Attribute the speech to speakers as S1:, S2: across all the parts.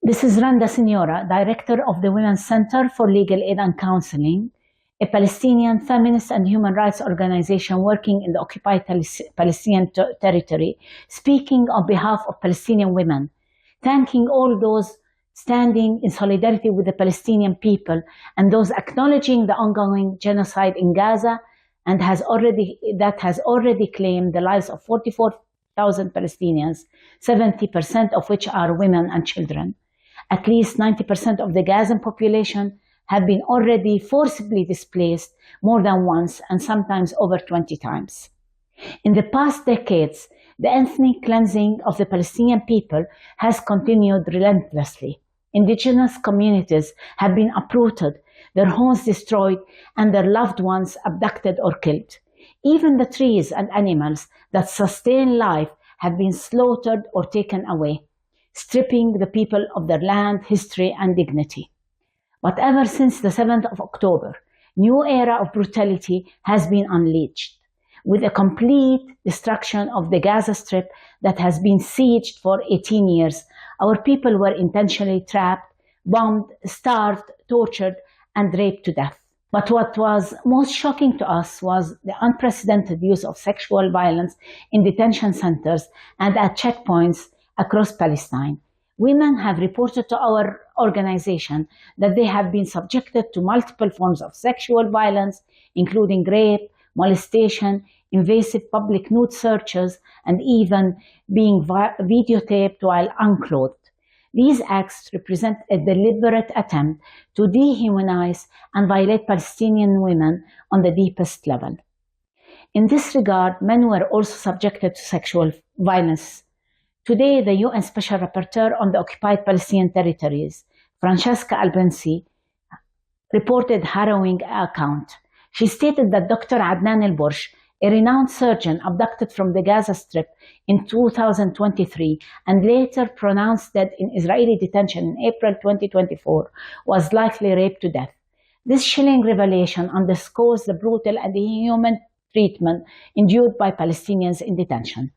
S1: This is Randa Siniora, Director of the Women's Center for Legal Aid and Counseling, a Palestinian feminist and human rights organization working in the occupied Palestinian territory, speaking on behalf of Palestinian women, thanking all those standing in solidarity with the Palestinian people and those acknowledging the ongoing genocide in Gaza and that has already claimed the lives of 44,000 Palestinians, 70% of which are women and children. At least 90% of the Gazan population have been already forcibly displaced more than once and sometimes over 20 times. In the past decades, the ethnic cleansing of the Palestinian people has continued relentlessly. Indigenous communities have been uprooted, their homes destroyed, and their loved ones abducted or killed. Even the trees and animals that sustain life have been slaughtered or taken away, stripping the people of their land, history, and dignity. But ever since the 7th of October, new era of brutality has been unleashed, with a complete destruction of the Gaza Strip that has been sieged for 18 years. Our people were intentionally trapped, bombed, starved, tortured, and raped to death. But what was most shocking to us was the unprecedented use of sexual violence in detention centers and at checkpoints across Palestine. Women have reported to our organization that they have been subjected to multiple forms of sexual violence, including rape, molestation, invasive public nude searches, and even being videotaped while unclothed. These acts represent a deliberate attempt to dehumanize and violate Palestinian women on the deepest level. In this regard, men were also subjected to sexual violence. Today, the UN Special Rapporteur on the occupied Palestinian territories, Francesca Albanese, reported harrowing account. She stated that Dr. Adnan El-Bursh, a renowned surgeon abducted from the Gaza Strip in 2023 and later pronounced dead in Israeli detention in April 2024, was likely raped to death. This chilling revelation underscores the brutal and inhuman treatment endured by Palestinians in detention.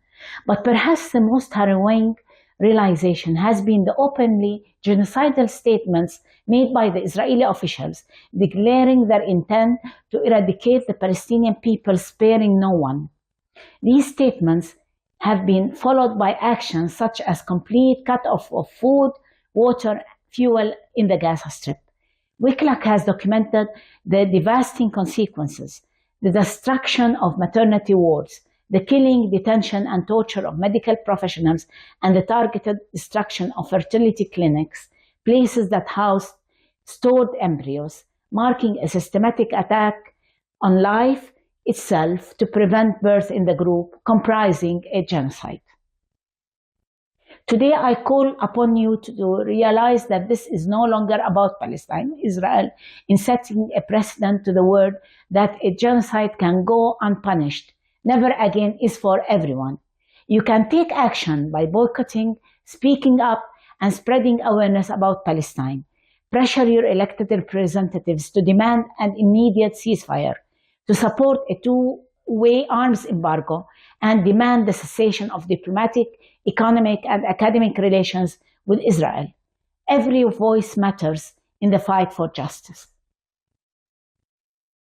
S1: But perhaps the most harrowing realization has been the openly genocidal statements made by the Israeli officials, declaring their intent to eradicate the Palestinian people, sparing no one. These statements have been followed by actions such as complete cut-off of food, water, fuel in the Gaza Strip. WCLAC has documented the devastating consequences, the destruction of maternity wards, the killing, detention, and torture of medical professionals, and the targeted destruction of fertility clinics, places that housed stored embryos, marking a systematic attack on life itself to prevent birth in the group, comprising a genocide. Today, I call upon you to realize that this is no longer about Palestine, Israel, in setting a precedent to the world that a genocide can go unpunished. Never again is for everyone. You can take action by boycotting, speaking up, and spreading awareness about Palestine. Pressure your elected representatives to demand an immediate ceasefire, to support a two-way arms embargo, and demand the cessation of diplomatic, economic, and academic relations with Israel. Every voice matters in the fight for justice.